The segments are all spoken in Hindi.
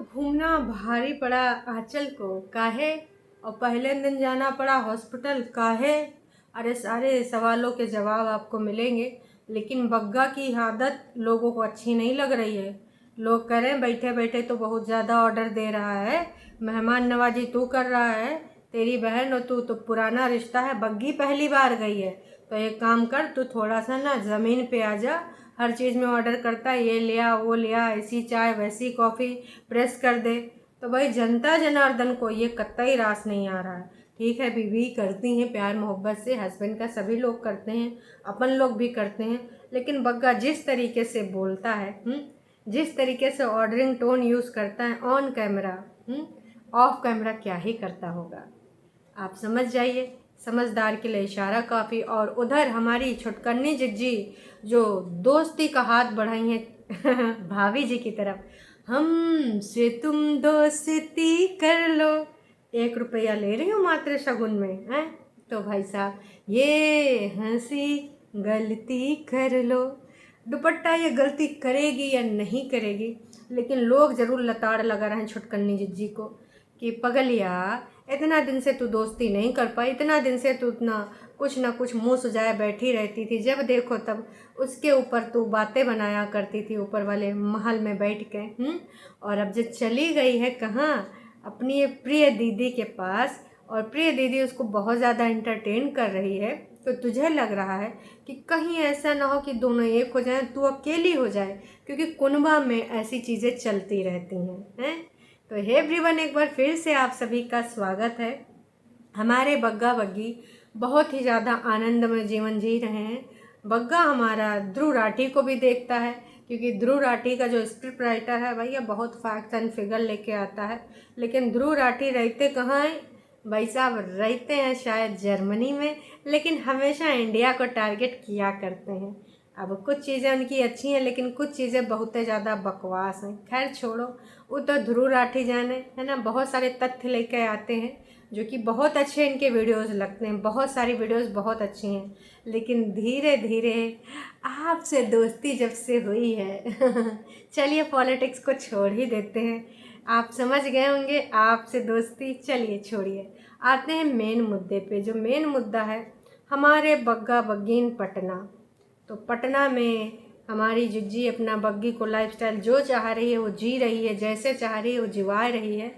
घूमना भारी पड़ा आंचल को काहे, और पहले दिन जाना पड़ा हॉस्पिटल काहे। अरे सारे सवालों के जवाब आपको मिलेंगे, लेकिन बग्गा की आदत लोगों को अच्छी नहीं लग रही है। लोग कह रहे हैं बैठे बैठे तो बहुत ज़्यादा ऑर्डर दे रहा है, मेहमान नवाजी तू कर रहा है, तेरी बहन और तू तो पुराना रिश्ता है। बग्गी पहली बार गई है तो एक काम कर, तू थोड़ा सा ना ज़मीन पे आ जा। हर चीज़ में ऑर्डर करता है, ये लिया वो लिया, ऐसी चाय वैसी कॉफ़ी प्रेस कर दे। तो भाई जनता जनार्दन को ये कतई रास नहीं आ रहा है। ठीक है, बीवी करती हैं प्यार मोहब्बत से, हस्बैंड का सभी लोग करते हैं, अपन लोग भी करते हैं, लेकिन बग्गा जिस तरीके से बोलता है, जिस तरीके से ऑर्डरिंग टोन यूज़ करता है ऑन कैमरा, ऑफ कैमरा क्या ही करता होगा। आप समझ जाइए, समझदार के लिए इशारा काफ़ी। और उधर हमारी छुटकन्नी जिज्जी जो दोस्ती का हाथ बढ़ाई हैं भाभी जी की तरफ, हमसे तुम दोस्ती कर लो, 1 रुपया ले रही हूँ मात्र शगुन में हैं। तो भाई साहब ये हंसी गलती कर लो, दुपट्टा ये गलती करेगी या नहीं करेगी, लेकिन लोग ज़रूर लताड़ लगा रहे हैं छुटकन्नी जिज्जी को कि पगलिया इतना दिन से तू दोस्ती नहीं कर पाई, इतना दिन से तू इतना कुछ ना कुछ मुँह सुजाए बैठी रहती थी, जब देखो तब उसके ऊपर तू बातें बनाया करती थी ऊपर वाले महल में बैठ के। और अब जब चली गई है कहाँ, अपनी ये प्रिय दीदी के पास, और प्रिय दीदी उसको बहुत ज़्यादा एंटरटेन कर रही है, तो तुझे लग रहा है कि कहीं ऐसा ना हो कि दोनों एक हो जाएं, तू अकेली हो जाए, क्योंकि कुनबा में ऐसी चीज़ें चलती रहती हैं। तो हे एवरीवन, एक बार फिर से आप सभी का स्वागत है। हमारे बग्गा बग्गी बहुत ही ज़्यादा आनंदमय जीवन जी रहे हैं। बग्गा हमारा ध्रुव राठी को भी देखता है, क्योंकि ध्रुव राठी का जो स्क्रिप्ट राइटर है भैया बहुत फैक्ट एंड फिगर लेके आता है, लेकिन ध्रुव राठी रहते कहाँ हैं भाई साहब, रहते हैं शायद जर्मनी में, लेकिन हमेशा इंडिया को टारगेट किया करते हैं। अब कुछ चीज़ें उनकी अच्छी हैं, लेकिन कुछ चीज़ें बहुत ज़्यादा बकवास हैं। खैर छोड़ो, वो तो ध्रुव राठी जाने, है ना। बहुत सारे तथ्य लेके आते हैं जो कि बहुत अच्छे इनके वीडियोस लगते हैं, बहुत सारी वीडियोस बहुत अच्छी हैं, लेकिन धीरे धीरे आपसे दोस्ती जब से हुई है चलिए पॉलिटिक्स को छोड़ ही देते हैं, आप समझ गए होंगे आपसे दोस्ती। चलिए छोड़िए, आते हैं मेन मुद्दे पे। जो मेन मुद्दा है हमारे बग्गा बग्गीन पटना। तो पटना में हमारी जिज्जी अपना बग्गी को लाइफस्टाइल जो चाह रही है वो जी रही है, जैसे चाह रही है वो जिवा रही है।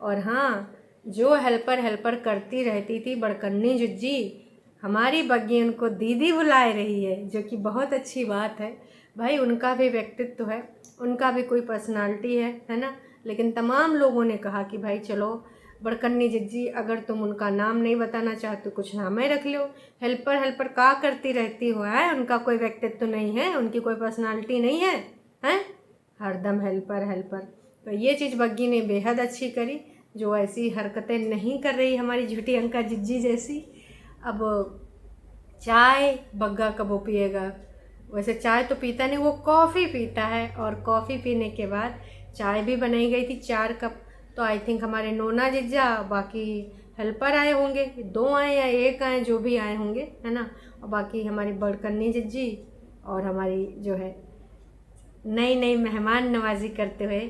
और हाँ, जो हेल्पर करती रहती थी बड़कन्नी जिज्जी, हमारी बग्गी उनको दीदी बुला रही है, जो कि बहुत अच्छी बात है। भाई उनका भी व्यक्तित्व है, उनका भी कोई पर्सनालिटी है ना। लेकिन तमाम लोगों ने कहा कि भाई चलो बड़कन्नी जिज्जी, अगर तुम उनका नाम नहीं बताना चाहते कुछ नाम ही रख लो, हेल्पर का करती रहती हो है, उनका कोई व्यक्तित्व तो नहीं है, उनकी कोई पर्सनालिटी नहीं है, हैं हरदम हेल्पर। तो ये चीज़ बग्गी ने बेहद अच्छी करी, जो ऐसी हरकतें नहीं कर रही हमारी झूठी अंका जिज्जी जैसी। अब चाय बग्गा कब वो पिएगा, वैसे चाय तो पीता नहीं, वो कॉफ़ी पीता है। और कॉफ़ी पीने के बाद चाय भी बनाई गई थी 4 कप। तो आई थिंक हमारे नोना जिज्जा, बाकी हेल्पर आए होंगे, 2 आए या 1 आए, जो भी आए होंगे, है ना। और बाकी हमारी बड़कन्नी जिज्जी और हमारी जो है नई नई मेहमान नवाजी करते हुए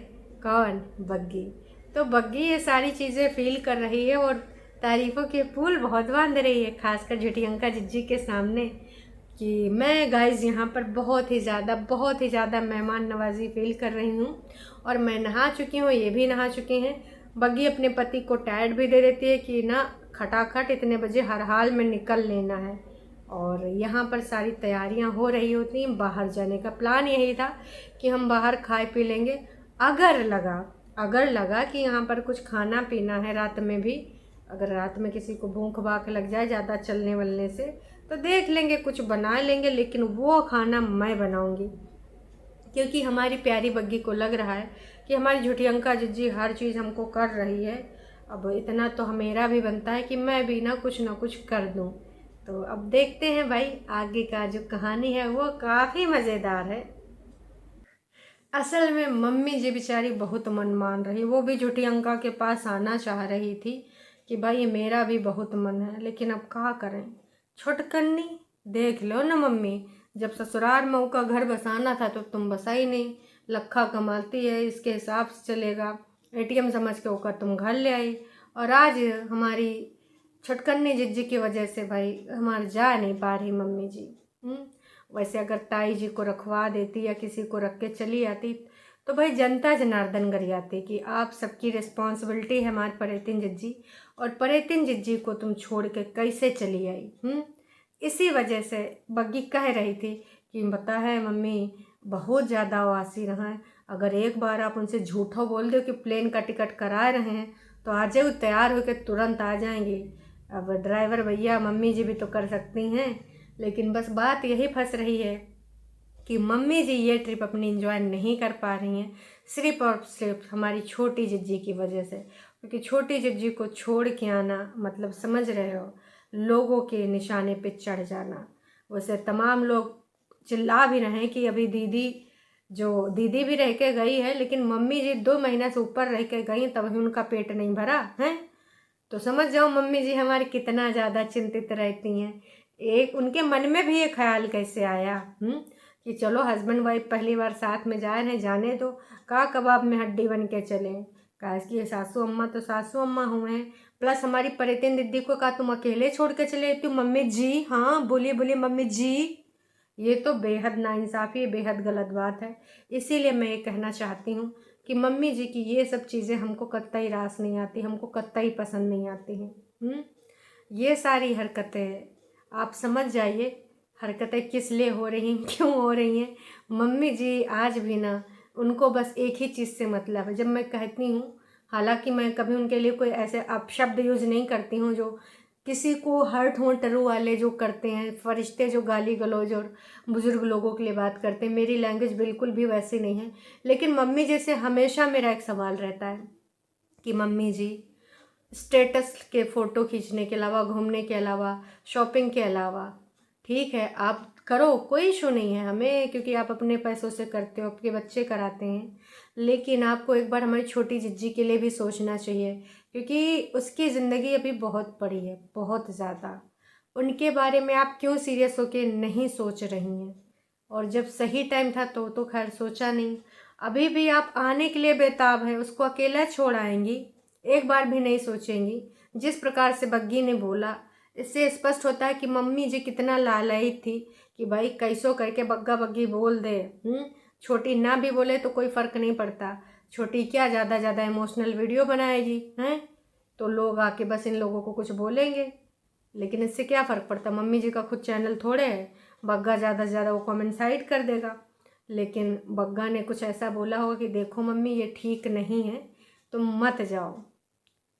कौन, बग्गी। तो बग्गी ये सारी चीज़ें फील कर रही है और तारीफ़ों के फूल बहुत बांध रही है, खासकर झूठी अंका जिज्जी के सामने, कि मैं गाइस यहाँ पर बहुत ही ज़्यादा मेहमान नवाजी फील कर रही हूँ। और मैं नहा चुकी हूँ, ये भी नहा चुके हैं। बग्गी अपने पति को टैड भी दे देती है कि ना खटाखट इतने बजे हर हाल में निकल लेना है। और यहाँ पर सारी तैयारियाँ हो रही होती हैं, बाहर जाने का प्लान यही था कि हम बाहर खाए पी लेंगे। अगर लगा कि यहाँ पर कुछ खाना पीना है रात में भी, अगर रात में किसी को भूख भाख लग जाए ज़्यादा चलने वलने से, तो देख लेंगे कुछ बना लेंगे, लेकिन वो खाना मैं बनाऊंगी, क्योंकि हमारी प्यारी बग्गी को लग रहा है कि हमारी झूठी अंका जिज्जी हर चीज़ हमको कर रही है। अब इतना तो मेरा भी बनता है कि मैं भी ना कुछ कर दूं। तो अब देखते हैं भाई, आगे का जो कहानी है वो काफ़ी मज़ेदार है। असल में मम्मी जी बेचारी बहुत मन मान रही, वो भी झूठी अंका के पास आना चाह रही थी कि भाई मेरा भी बहुत मन है, लेकिन अब क्या करें। छुटकन्नी देख लो ना मम्मी, जब ससुराल में का घर बसाना था तो तुम बसा ही नहीं, लखा कमाती है इसके हिसाब से चलेगा, ATM समझ के होकर तुम घर ले आई। और आज हमारी छुटकन्नी जिज्जी की वजह से भाई हमारे जा नहीं पा रही मम्मी जी। वैसे अगर ताई जी को रखवा देती या किसी को रख के चली आती तो भाई जनता जनार्दन गरियाती कि आप सबकी रिस्पॉन्सिबिलिटी है हमारे परेतिन जिज्जी, और परेतिन जिज्जी को तुम छोड़ के कैसे चली आई। इसी वजह से बग्गी कह रही थी कि पता है मम्मी बहुत ज़्यादा आवासी रहा है, अगर एक बार आप उनसे झूठा बोल दो कि प्लेन का टिकट करा रहे हैं तो आ जाओ, तैयार होकर तुरंत आ जाएंगे। अब ड्राइवर भैया मम्मी जी भी तो कर सकती हैं, लेकिन बस बात यही फंस रही है कि मम्मी जी ये ट्रिप अपनी एंजॉय नहीं कर पा रही हैं सिर्फ और सिर्फ हमारी छोटी जिज्जी की वजह से। क्योंकि छोटी जिज्जी को छोड़ के आना मतलब समझ रहे हो, लोगों के निशाने पे चढ़ जाना। वैसे तमाम लोग चिल्ला भी रहे हैं कि अभी दीदी भी रह के गई है, लेकिन मम्मी जी 2 महीना से ऊपर रह के गई तभी उनका पेट नहीं भरा है। तो समझ जाओ मम्मी जी हमारी कितना ज़्यादा चिंतित रहती हैं। एक उनके मन में भी ये ख्याल कैसे आया कि चलो हस्बैंड वाइफ पहली बार साथ में जा रहे हैं, जाने दो, का कबाब में हड्डी बन के चले। कहा कि सासू अम्मा तो सासू अम्मा हुए हैं, प्लस हमारी परितिन दीदी को कहा तुम अकेले छोड़ के चले तू मम्मी जी। हाँ बोली मम्मी जी। ये तो बेहद नाइंसाफ़ी, बेहद गलत बात है। इसीलिए मैं ये कहना चाहती हूँ कि मम्मी जी की ये सब चीज़ें हमको कतई रास नहीं आती, हमको कतई पसंद नहीं आती हैं। ये सारी हरकतें आप समझ जाइए, हरकतें किस लिए हो रही हैं, क्यों हो रही हैं। मम्मी जी आज भी ना उनको बस एक ही चीज़ से मतलब है। जब मैं कहती हूँ, हालांकि मैं कभी उनके लिए कोई ऐसे अपशब्द यूज़ नहीं करती हूँ जो किसी को हर्ट हो, टरू वाले जो करते हैं, फरिश्ते जो गाली गलौज और बुज़ुर्ग लोगों के लिए बात करते हैं, मेरी लैंग्वेज बिल्कुल भी वैसी नहीं है। लेकिन मम्मी जी से हमेशा मेरा एक सवाल रहता है कि मम्मी जी स्टेटस के फ़ोटो खींचने के अलावा, घूमने के अलावा, शॉपिंग के अलावा, ठीक है आप करो, कोई इशू नहीं है हमें, क्योंकि आप अपने पैसों से करते हो, आपके बच्चे कराते हैं, लेकिन आपको एक बार हमारी छोटी जिज्जी के लिए भी सोचना चाहिए, क्योंकि उसकी ज़िंदगी अभी बहुत बड़ी है, बहुत ज़्यादा। उनके बारे में आप क्यों सीरियस होके नहीं सोच रही हैं? और जब सही टाइम था तो खैर सोचा नहीं, अभी भी आप आने के लिए बेताब हैं, उसको अकेला छोड़ आएंगी, एक बार भी नहीं सोचेंगी। जिस प्रकार से बग्गी ने बोला, इससे स्पष्ट होता है कि मम्मी जी कितना लालयित थी कि भाई कैसो करके बग्गा बग्गी बोल दे। छोटी ना भी बोले तो कोई फ़र्क नहीं पड़ता, छोटी क्या ज़्यादा इमोशनल वीडियो बनाएगी हैं तो लोग आके बस इन लोगों को कुछ बोलेंगे, लेकिन इससे क्या फ़र्क पड़ता। मम्मी जी का खुद चैनल थोड़े है, बग्गा ज़्यादा से ज़्यादा वो कमेंट साइड कर देगा। लेकिन बग्गा ने कुछ ऐसा बोला होगा कि देखो मम्मी ये ठीक नहीं है, तुम मत जाओ।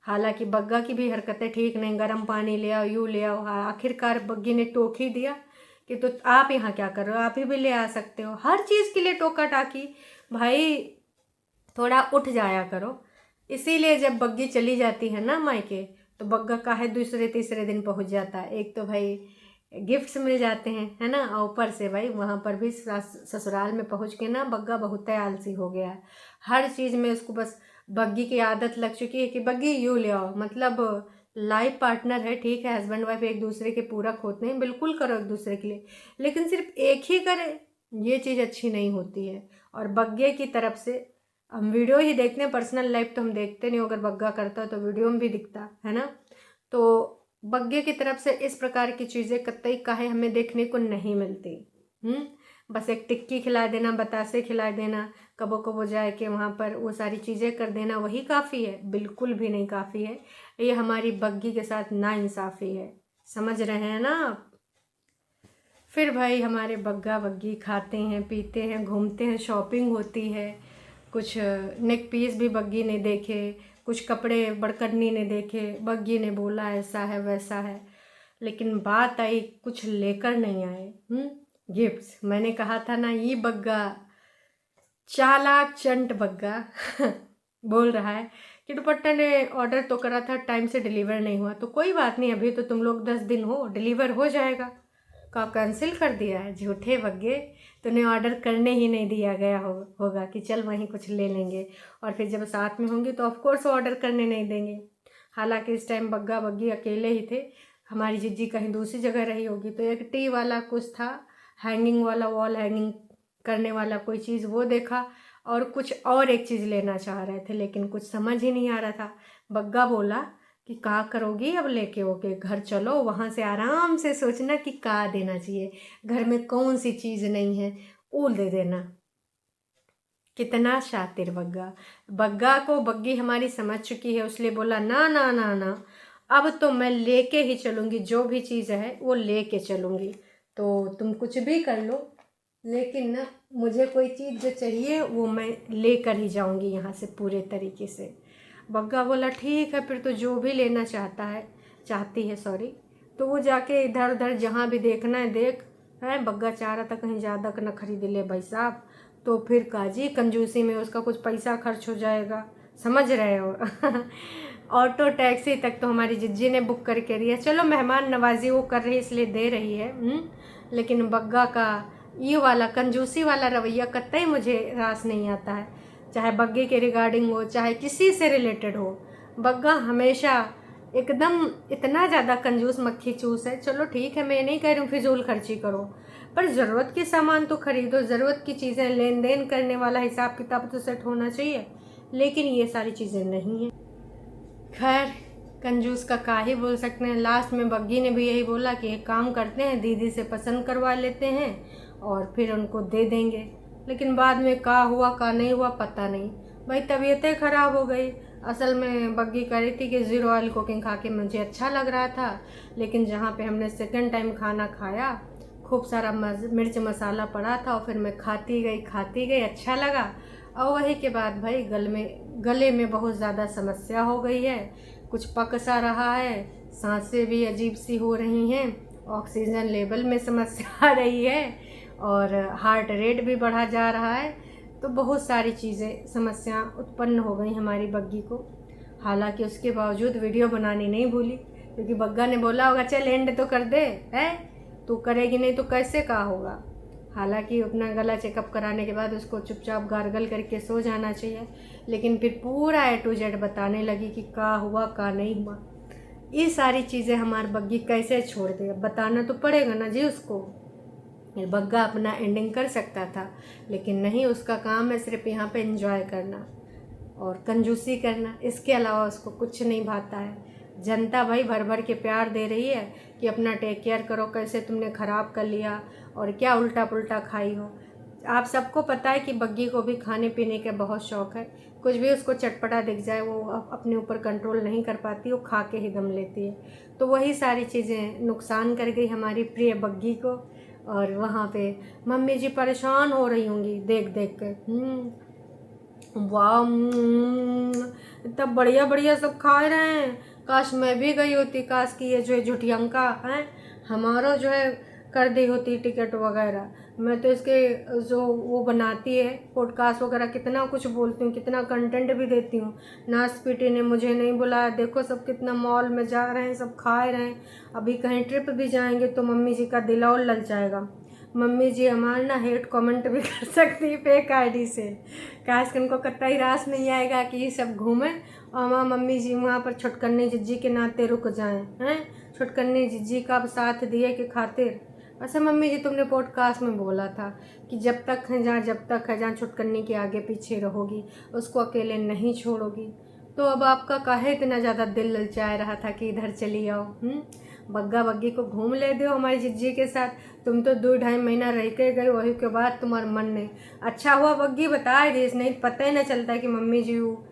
हालांकि बग्गा की भी हरकतें ठीक नहीं, गर्म पानी ले आओ, यूँ ले आओ। आखिरकार बग्गी ने टोक ही दिया कि तो आप यहाँ क्या कर रहे हो, आप ही भी ले आ सकते हो। हर चीज़ के लिए टोका टाकी, भाई थोड़ा उठ जाया करो। इसीलिए जब बग्गी चली जाती है ना मायके, तो बग्गा काहे दूसरे तीसरे दिन पहुँच जाता है। एक तो भाई गिफ्ट्स मिल जाते हैं, है ना, और ऊपर से भाई वहाँ पर भी ससुराल में पहुँच के ना बग्गा बहुत आलसी हो गया है। हर चीज़ में उसको बस बग्गी की आदत लग चुकी है कि बग्गी यूँ ले आओ। मतलब लाइफ पार्टनर है, ठीक है, हस्बैंड वाइफ एक दूसरे के पूरक होते हैं, बिल्कुल करो एक दूसरे के लिए, लेकिन सिर्फ एक ही करे ये चीज़ अच्छी नहीं होती है। और बग्गे की तरफ से हम वीडियो ही देखते हैं, पर्सनल लाइफ तो हम देखते नहीं, अगर बग्गा करता तो वीडियो में भी दिखता है ना। तो बग्गे की तरफ से इस प्रकार की चीज़ें कतई काहे हमें देखने को नहीं मिलती। बस एक टिक्की खिला देना, बतासे खिला देना, कबो कबो जाए के वहाँ पर वो सारी चीज़ें कर देना, वही काफ़ी है? बिल्कुल भी नहीं काफ़ी है। ये हमारी बग्गी के साथ नाइंसाफ़ी है, समझ रहे हैं ना आप। फिर भाई हमारे बग्गा बग्गी खाते हैं, पीते हैं, घूमते हैं, शॉपिंग होती है, कुछ नेक पीस भी बग्गी ने देखे, कुछ कपड़े बड़कन्नी ने देखे, बग्गी ने बोला ऐसा है वैसा है, लेकिन बात आई कुछ लेकर नहीं आए। गिफ्ट्स, मैंने कहा था ना ये बग्गा चालाक चंट बग्गा बोल रहा है कि दुपट्टा ने ऑर्डर तो करा था, टाइम से डिलीवर नहीं हुआ, तो कोई बात नहीं, अभी तो तुम लोग 10 दिन हो, डिलीवर हो जाएगा। का कैंसिल कर दिया है? झूठे बग्गे, तूने ऑर्डर करने ही नहीं दिया गया होगा कि चल वहीं कुछ ले लेंगे, और फिर जब साथ में होंगे तो ऑफकोर्स ऑर्डर करने नहीं देंगे। हालांकि इस टाइम बग्गा बग्गी अकेले ही थे, हमारी जिज्जी कहीं दूसरी जगह रही होगी, तो एक टी वाला कुछ था, हैंगिंग वाला, वॉल हैंगिंग करने वाला कोई चीज़, वो देखा और कुछ और एक चीज़ लेना चाह रहे थे, लेकिन कुछ समझ ही नहीं आ रहा था। बग्गा बोला कि का करोगी अब लेके ओके, घर चलो, वहाँ से आराम से सोचना कि का देना चाहिए, घर में कौन सी चीज़ नहीं है वो दे देना। कितना शातिर बग्गा। बग्गा को बग्गी हमारी समझ चुकी है, उसलिए बोला ना ना ना ना, अब तो मैं लेके ही चलूँगी, जो भी चीज़ है वो लेके चलूँगी, तो तुम कुछ भी कर लो, लेकिन ना मुझे कोई चीज़ जो चाहिए वो मैं लेकर ही जाऊँगी यहाँ से पूरे तरीके से। बग्गा बोला ठीक है, फिर तो जो भी लेना चाहती है सॉरी, तो वो जाके इधर उधर जहाँ भी देखना है देख है। बग्गा चाह रहा था कहीं ज़्यादा न खरीद ले भाई साहब, तो फिर काजी कंजूसी में उसका कुछ पैसा खर्च हो जाएगा, समझ रहे हो। ऑटो टैक्सी तक तो हमारी जिज्जी ने बुक करके दिया, चलो मेहमान नवाजी वो कर रही है इसलिए दे रही है। लेकिन बग्गा का ये वाला कंजूसी वाला रवैया कतई मुझे रास नहीं आता है, चाहे बग्गे के रिगार्डिंग हो चाहे किसी से रिलेटेड हो। बग्गा हमेशा एकदम इतना ज़्यादा कंजूस मक्खी चूस है। चलो ठीक है, मैं नहीं कह रही हूँ फिजूल खर्ची करो, पर ज़रूरत के सामान तो खरीदो, ज़रूरत की चीज़ें, लेन देन करने वाला हिसाब किताब तो सेट होना चाहिए, लेकिन ये सारी चीज़ें नहीं हैं। खैर कंजूस का ही बोल सकते हैं। लास्ट में बग्गी ने भी यही बोला कि एक काम करते हैं, दीदी से पसंद करवा लेते हैं और फिर उनको दे देंगे। लेकिन बाद में का हुआ का नहीं हुआ पता नहीं, भाई तबीयतें ख़राब हो गई। असल में बग्गी कह रही थी कि ज़ीरो ऑयल कुकिंग खा के मुझे अच्छा लग रहा था, लेकिन जहाँ पे हमने सेकंड टाइम खाना खाया खूब सारा मिर्च मसाला पड़ा था और फिर मैं खाती गई, अच्छा लगा। और वही के बाद भाई गले में बहुत ज़्यादा समस्या हो गई है, कुछ पक सा रहा है, सांसें भी अजीब सी हो रही हैं, ऑक्सीजन लेवल में समस्या आ रही है और हार्ट रेट भी बढ़ा जा रहा है। तो बहुत सारी चीज़ें समस्या उत्पन्न हो गई हमारी बग्गी को। हालांकि उसके बावजूद वीडियो बनानी नहीं भूली, क्योंकि बग्गा ने बोला होगा चल एंड तो कर दे, है तू करेगी नहीं तो कैसे का होगा। हालांकि अपना गला चेकअप कराने के बाद उसको चुपचाप गार्गल करके सो जाना चाहिए, लेकिन फिर पूरा A to Z बताने लगी कि का हुआ का नहीं हुआ। ये सारी चीज़ें हमारी बग्गी कैसे छोड़ दे, बताना तो पड़ेगा ना जी उसको। बग्गा अपना एंडिंग कर सकता था, लेकिन नहीं, उसका काम है सिर्फ यहाँ पे एंजॉय करना और कंजूसी करना, इसके अलावा उसको कुछ नहीं भाता है। जनता भाई भर भर के प्यार दे रही है कि अपना टेक केयर करो, कैसे तुमने ख़राब कर लिया और क्या उल्टा पुल्टा खाई हो। आप सबको पता है कि बग्गी को भी खाने पीने का बहुत शौक़ है, कुछ भी उसको चटपटा दिख जाए वो अपने ऊपर कंट्रोल नहीं कर पाती, वो खा के ही दम लेती है। तो वही सारी चीज़ें नुकसान कर गई हमारी प्रिय बग्गी को। और वहाँ पे मम्मी जी परेशान हो रही होंगी देख देख कर। वाह, इतना बढ़िया बढ़िया सब खा रहे हैं, काश मैं भी गई होती, काश कि ये जो है झुटियंका है हमारा जो है कर दी होती टिकट वगैरह। मैं तो इसके जो वो बनाती है पॉडकास्ट वगैरह कितना कुछ बोलती हूँ, कितना कंटेंट भी देती हूँ। नास पीटी ने मुझे नहीं बुलाया, देखो सब कितना मॉल में जा रहे हैं, सब खा रहे हैं। अभी कहीं ट्रिप भी जाएंगे तो मम्मी जी का दिल और ललचाएगा। मम्मी जी हमारे ना हेट कमेंट भी कर सकती है फेक आईडी से, काश कि उनको कतई रास नहीं आएगा कि ये सब घूमें और हमारा मम्मी जी वहाँ पर छुटकन्नी जिज्जी के नाते रुक जाएं। हैं छुटकन्नी जिज्जी का साथ दिए के खातिर। अच्छा मम्मी जी तुमने पॉडकास्ट में बोला था कि जब तक है जहाँ छुटकन्नी के आगे पीछे रहोगी उसको अकेले नहीं छोड़ोगी, तो अब आपका काहे इतना ज़्यादा दिल ललचा रहा था कि इधर चली आओ। बग्गा बग्गी को घूम ले दो हमारी जिज्जी के साथ। तुम तो 2-2.5 महीना रह के गए, वही के बाद तुम्हारा मन नहीं अच्छा हुआ बग्गी बताए दी, नहीं पता ही ना चलता कि मम्मी जी वो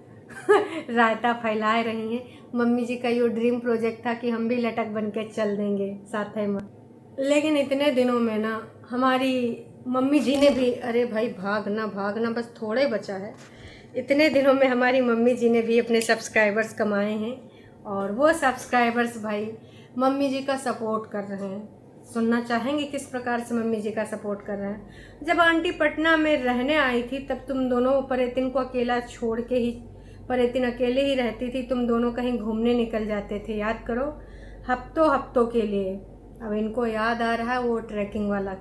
रायता फैलाए रही हैं। मम्मी जी का ये ड्रीम प्रोजेक्ट था कि हम भी लटक बन के चल देंगे साथ में, लेकिन इतने दिनों में ना हमारी मम्मी जी ने भी, अरे भाई भागना बस थोड़ा ही बचा है, इतने दिनों में हमारी मम्मी जी ने भी अपने सब्सक्राइबर्स कमाए हैं और वो सब्सक्राइबर्स भाई मम्मी जी का सपोर्ट कर रहे हैं। सुनना चाहेंगे किस प्रकार से मम्मी जी का सपोर्ट कर रहे हैं। जब आंटी पटना में रहने आई थी तब तुम दोनों परेतिन को अकेला छोड़ के ही, परेतिन अकेले ही रहती थी, तुम दोनों कहीं घूमने निकल जाते थे, याद करो, हफ्तों के लिए। अब इनको याद आ रहा है वो ट्रैकिंग वाला,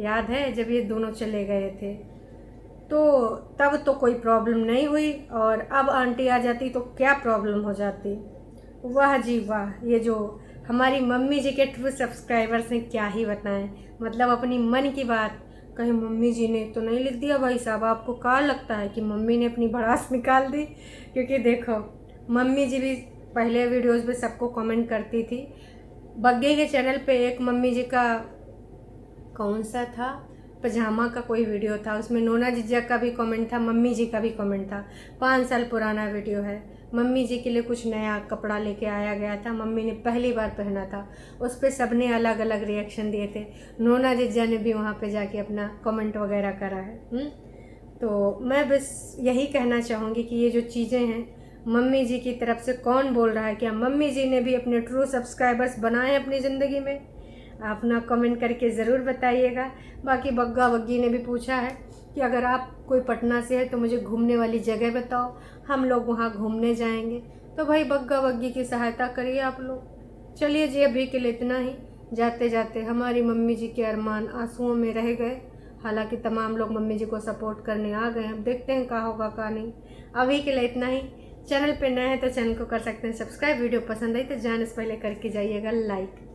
याद है जब ये दोनों चले गए थे, तो तब तो कोई प्रॉब्लम नहीं हुई और अब आंटी आ जाती तो क्या प्रॉब्लम हो जाती। वाह जी वाह, ये जो हमारी मम्मी जी के ट्रू सब्सक्राइबर्स ने क्या ही बताएं, मतलब अपनी मन की बात कहीं मम्मी जी ने तो नहीं लिख दिया भाई साहब। आपको क्या लगता है कि मम्मी ने अपनी भड़ास निकाल दी? क्योंकि देखो, मम्मी जी भी पहले वीडियोज़ में सबको कमेंट करती थी। बग्गे के चैनल पे एक मम्मी जी का कौन सा था, पजामा का कोई वीडियो था, उसमें नोना जीजा का भी कमेंट था, मम्मी जी का भी कमेंट था। 5 साल पुराना वीडियो है। मम्मी जी के लिए कुछ नया कपड़ा लेके आया गया था, मम्मी ने पहली बार पहना था। उस पर सब ने अलग अलग रिएक्शन दिए थे। नोना जीजा ने भी वहाँ पे जाके अपना कमेंट वगैरह करा है। तो मैं बस यही कहना चाहूँगी कि ये जो चीज़ें हैं, मम्मी जी की तरफ से कौन बोल रहा है, क्या मम्मी जी ने भी अपने ट्रू सब्सक्राइबर्स बनाए अपनी ज़िंदगी में? अपना कमेंट करके ज़रूर बताइएगा। बाकी बग्गा बग्गी ने भी पूछा है कि अगर आप कोई पटना से है तो मुझे घूमने वाली जगह बताओ, हम लोग वहाँ घूमने जाएंगे। तो भाई बग्गा बग्गी की सहायता करिए आप लोग। चलिए जी, अभी के लिए इतना ही। जाते जाते हमारी मम्मी जी के अरमान आंसुओं में रह गए। हालांकि तमाम लोग मम्मी जी को सपोर्ट करने आ गए हैं, अब देखते हैं क्या होगा क्या नहीं। अभी के लिए इतना ही। चैनल पे नए हैं तो चैनल को कर सकते हैं सब्सक्राइब। वीडियो पसंद आई तो जाने से पहले करके जाइएगा लाइक।